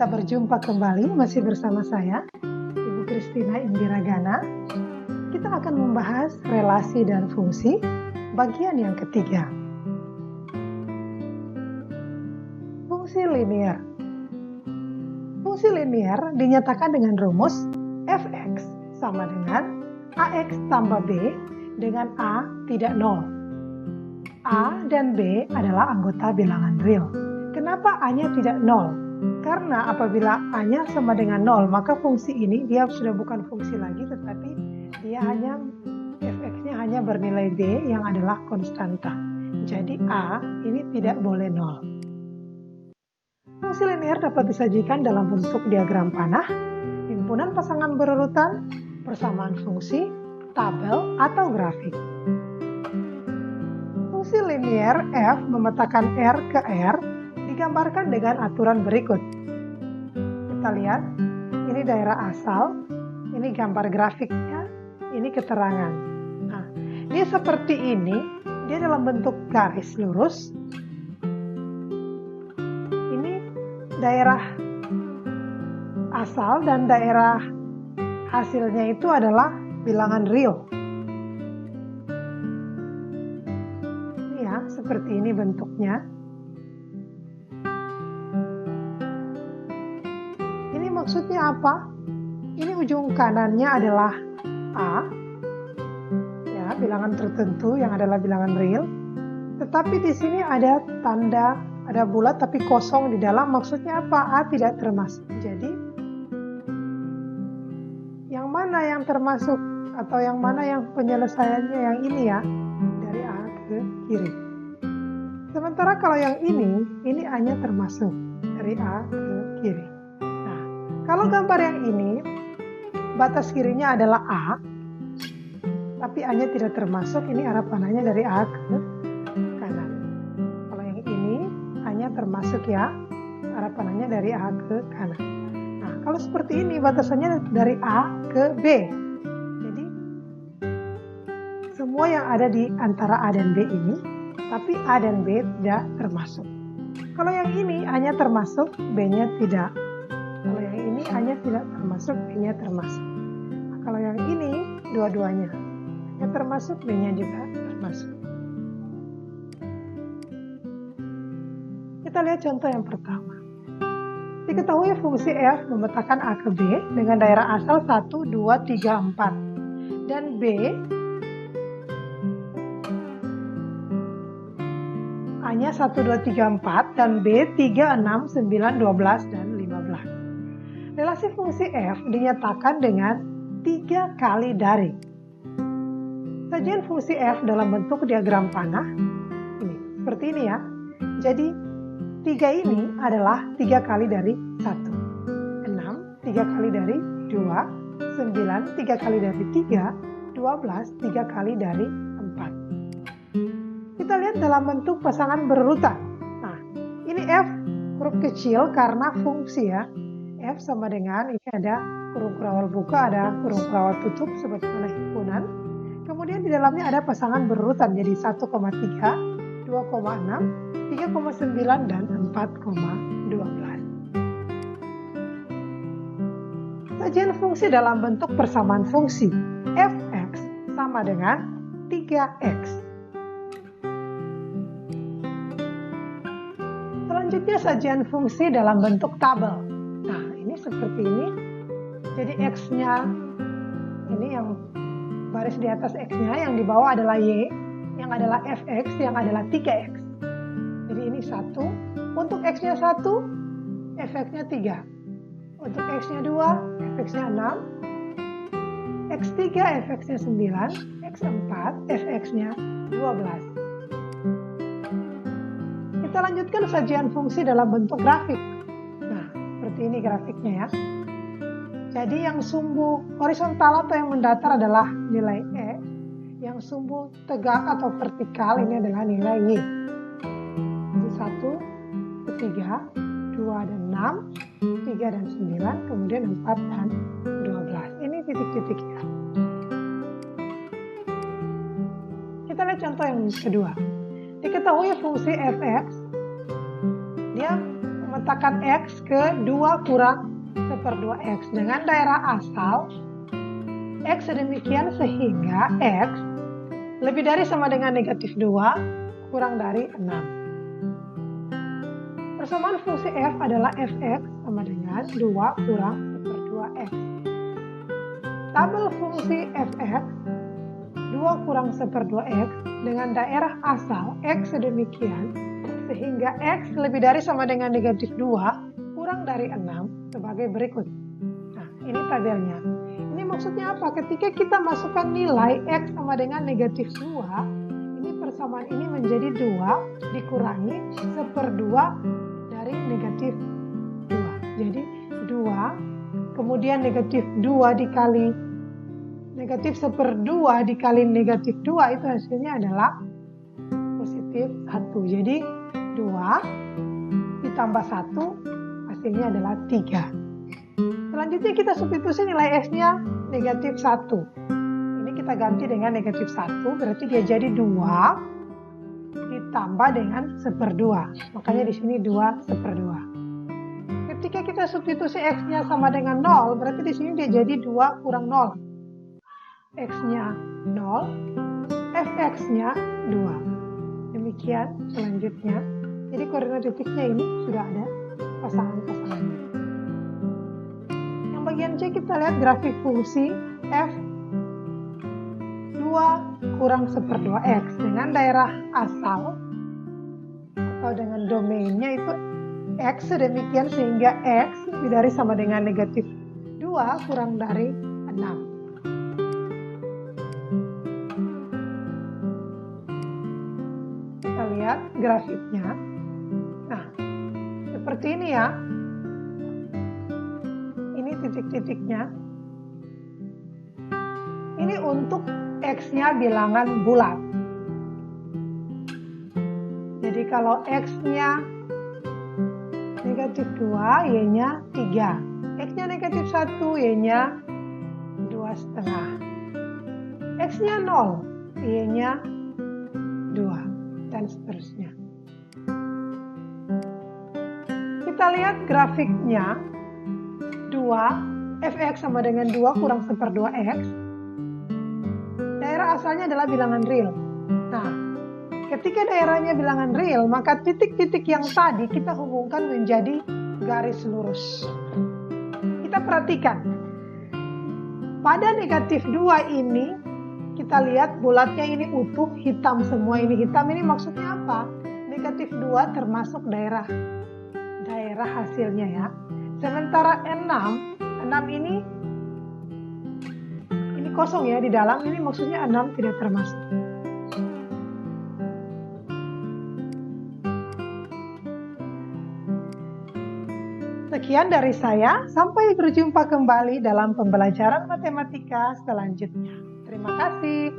Kita berjumpa kembali masih bersama saya, Ibu Kristina Indiragana. Kita akan membahas relasi dan fungsi bagian yang ketiga. Fungsi linier. Fungsi linier dinyatakan dengan rumus fx sama dengan ax tambah b dengan a tidak nol. A dan b adalah anggota bilangan real. Kenapa a-nya tidak nol? Karena apabila a-nya sama dengan 0, maka fungsi ini dia sudah bukan fungsi lagi, tetapi dia fx-nya hanya bernilai b yang adalah konstanta. Jadi a ini tidak boleh 0. Fungsi linier dapat disajikan dalam bentuk diagram panah, himpunan pasangan berurutan, persamaan fungsi, tabel, atau grafik. Fungsi linier f memetakan r ke r digambarkan dengan aturan berikut. Kita lihat, ini daerah asal, ini gambar grafiknya, ini keterangan. Nah, dia seperti ini, dia dalam bentuk garis lurus. Ini daerah asal dan daerah hasilnya itu adalah bilangan real. Ini ya, seperti ini bentuknya. Maksudnya apa? Ini ujung kanannya adalah A, ya, bilangan tertentu yang adalah bilangan real. Tetapi di sini ada tanda, ada bulat tapi kosong di dalam. Maksudnya apa? A tidak termasuk. Jadi, yang mana yang termasuk atau yang mana yang penyelesaiannya yang ini ya, dari A ke kiri. Sementara kalau yang ini A-nya termasuk dari A ke kiri. Kalau gambar yang ini, batas kirinya adalah A, tapi A-nya tidak termasuk, ini arah panahnya dari A ke kanan. Kalau yang ini, A-nya termasuk ya, arah panahnya dari A ke kanan. Nah, kalau seperti ini, batasannya dari A ke B. Jadi, semua yang ada di antara A dan B ini, tapi A dan B tidak termasuk. Kalau yang ini, A-nya termasuk, B-nya tidak. Kalau yang ini A-nya tidak termasuk, B-nya termasuk. Nah, kalau yang ini dua-duanya, A-nya termasuk, B-nya juga termasuk. Kita lihat contoh yang pertama. Diketahui fungsi f memetakan A ke B dengan daerah asal 1, 2, 3, 4. Dan B A-nya 1, 2, 3, 4 dan B 3, 6, 9, 12, dan 15. Relasi fungsi f dinyatakan dengan 3 kali dari. Sajian fungsi f dalam bentuk diagram panah ini, seperti ini ya. Jadi 3 ini adalah 3 kali dari 1, 6, 3 kali dari 2, 9, 3 kali dari 3, 12, 3 kali dari 4. Kita lihat dalam bentuk pasangan berurutan. Nah, ini f huruf kecil karena fungsi ya. F sama dengan, ini ada kurung kurawal buka, ada kurung kurawal tutup sebagaimana himpunan. Kemudian di dalamnya ada pasangan berurutan, jadi 1,3, 2,6, 3,9, dan 4,12. Sajian fungsi dalam bentuk persamaan fungsi. Fx sama dengan 3x. Selanjutnya sajian fungsi dalam bentuk tabel. Seperti ini, jadi X-nya ini yang baris di atas X-nya, yang di bawah adalah Y, yang adalah Fx, yang adalah 3X. Jadi ini 1, untuk X-nya 1, Fx-nya 3, untuk X-nya 2, Fx-nya 6, X3, Fx-nya 9, X4, Fx-nya 12. Kita lanjutkan sajian fungsi dalam bentuk grafik. Seperti ini grafiknya ya. Jadi yang sumbu horizontal atau yang mendatar adalah nilai E, yang sumbu tegak atau vertikal ini adalah nilai Y. Jadi 1, 3, 2 dan 6, 3 dan 9, kemudian 4 dan 12. Ini titik-titiknya. Kita lihat contoh yang kedua. Diketahui fungsi fx, dia memetakan X ke 2 kurang 1/2X dengan daerah asal X sedemikian sehingga X lebih dari sama dengan negatif 2 kurang dari 6. Persamaan fungsi F adalah Fx sama dengan 2 kurang 1/2X. Tabel fungsi Fx 2 kurang 1/2X dengan daerah asal X sedemikian sehingga X lebih dari sama dengan negatif 2 kurang dari 6 sebagai berikut. Nah, ini tabelnya. Ini maksudnya apa? Ketika kita masukkan nilai X sama dengan negatif 2, ini persamaan ini menjadi 2 dikurangi 1/2 dari negatif 2. Jadi 2, kemudian negatif 2 dikali negatif 1/2 dikali negatif 2 itu hasilnya adalah positif 1. Jadi 2 ditambah 1 hasilnya adalah 3. Selanjutnya kita substitusi nilai X-nya negatif 1. Ini kita ganti dengan negatif 1, berarti dia jadi 2 ditambah dengan 1/2. Makanya di sini 2 1/2. Ketika kita substitusi X-nya sama dengan 0, berarti di sini dia jadi 2 kurang 0. X-nya 0, Fx-nya 2. Demikian selanjutnya. Jadi koordinat titiknya ini sudah ada pasangan-pasangannya. Yang bagian C kita lihat grafik fungsi F 2 kurang 1/2X dengan daerah asal atau dengan domainnya itu X sedemikian sehingga X lebih dari sama dengan negatif 2 kurang dari 6. Kita lihat grafiknya. Nah, seperti ini ya. Ini titik-titiknya. Ini untuk X-nya bilangan bulat. Jadi kalau X-nya negatif 2, Y-nya 3. X-nya negatif 1, Y-nya 2,5. X-nya 0, Y-nya 2. Dan seterusnya. Kita lihat grafiknya 2 Fx sama dengan 2 kurang 1/2X. Daerah asalnya adalah bilangan real. Nah, ketika daerahnya bilangan real, maka titik-titik yang tadi kita hubungkan menjadi garis lurus. Kita perhatikan pada negatif 2 ini kita lihat bulatnya ini utuh, hitam semua ini hitam. Ini maksudnya apa? Negatif 2 termasuk daerah hasilnya ya. Sementara 6 ini kosong ya di dalam. Ini maksudnya 6 tidak termasuk. Sekian dari saya. Sampai berjumpa kembali dalam pembelajaran matematika selanjutnya. Terima kasih.